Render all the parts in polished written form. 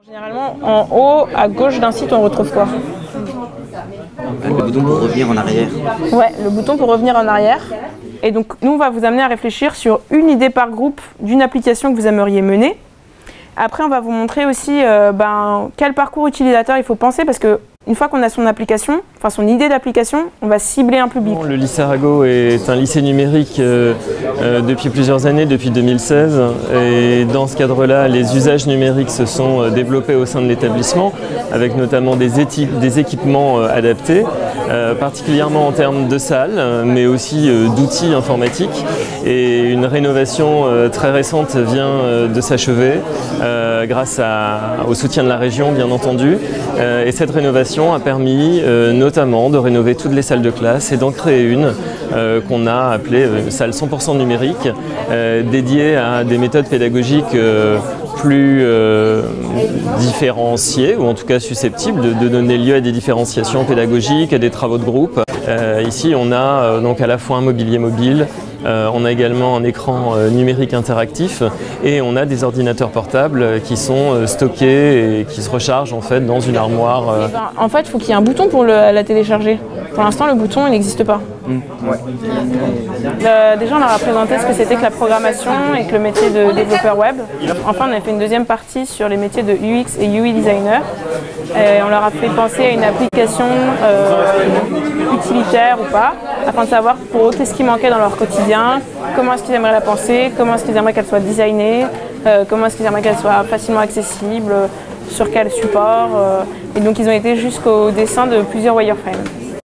Généralement, en haut, à gauche d'un site, on retrouve quoi? Le bouton pour revenir en arrière. Ouais, le bouton pour revenir en arrière. Et donc, nous, on va vous amener à réfléchir sur une idée par groupe d'une application que vous aimeriez mener. Après, on va vous montrer aussi quel parcours utilisateur il faut penser, parce que une fois qu'on a son application, enfin son idée d'application, on va cibler un public. Le lycée Arago est un lycée numérique depuis plusieurs années, depuis 2016. Et dans ce cadre-là, les usages numériques se sont développés au sein de l'établissement, avec notamment des équipements adaptés, particulièrement en termes de salles, mais aussi d'outils informatiques. Et une rénovation très récente vient de s'achever, grâce au soutien de la région, bien entendu. Et cette rénovation a permis notamment de rénover toutes les salles de classe et d'en créer une qu'on a appelée salle 100% numérique, dédiée à des méthodes pédagogiques plus différenciées, ou en tout cas susceptibles de donner lieu à des différenciations pédagogiques, à des travaux de groupe. Ici, on a donc à la fois un mobilier mobile, on a également un écran numérique interactif et on a des ordinateurs portables qui sont stockés et qui se rechargent en fait dans une armoire. En fait, il faut qu'il y ait un bouton pour la télécharger. Pour l'instant, le bouton il n'existe pas. Ouais. Déjà, on leur a présenté ce que c'était que la programmation et que le métier de développeur web. Enfin, on a fait une deuxième partie sur les métiers de UX et UI designer. Et on leur a fait penser à une application utilitaire ou pas, afin de savoir pour eux qu'est-ce qui manquait dans leur quotidien, comment est-ce qu'ils aimeraient la penser, comment est-ce qu'ils aimeraient qu'elle soit designée, comment est-ce qu'ils aimeraient qu'elle soit facilement accessible, sur quel support. Et donc ils ont été jusqu'au dessin de plusieurs wireframes.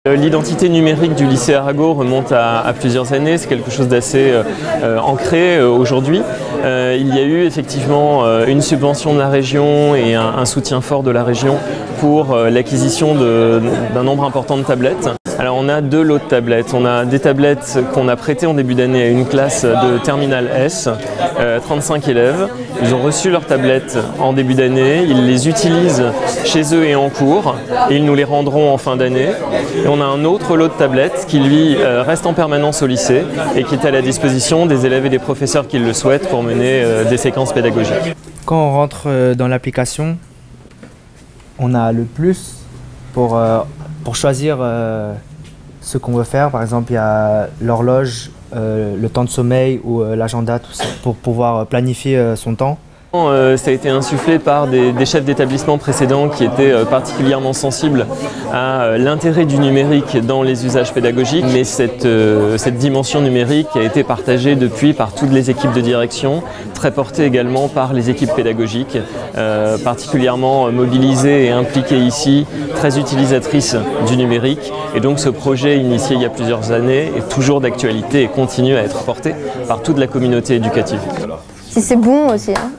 L'identité numérique du lycée Arago remonte à plusieurs années, c'est quelque chose d'assez ancré aujourd'hui. Il y a eu effectivement une subvention de la région et un soutien fort de la région pour l'acquisition d'un nombre important de tablettes. Alors on a deux lots de tablettes. On a des tablettes qu'on a prêtées en début d'année à une classe de terminale S, 35 élèves. Ils ont reçu leurs tablettes en début d'année, ils les utilisent chez eux et en cours, et ils nous les rendront en fin d'année. Et on a un autre lot de tablettes qui lui reste en permanence au lycée et qui est à la disposition des élèves et des professeurs qui le souhaitent pour mener des séquences pédagogiques. Quand on rentre dans l'application, on a le plus pour choisir ce qu'on veut faire. Par exemple, il y a l'horloge, le temps de sommeil ou l'agenda, tout ça, pour pouvoir planifier son temps. Ça a été insufflé par des chefs d'établissement précédents qui étaient particulièrement sensibles à l'intérêt du numérique dans les usages pédagogiques, mais cette dimension numérique a été partagée depuis par toutes les équipes de direction, très portée également par les équipes pédagogiques, particulièrement mobilisées et impliquées ici, très utilisatrices du numérique. Et donc ce projet initié il y a plusieurs années est toujours d'actualité et continue à être porté par toute la communauté éducative. Si c'est bon aussi. Hein.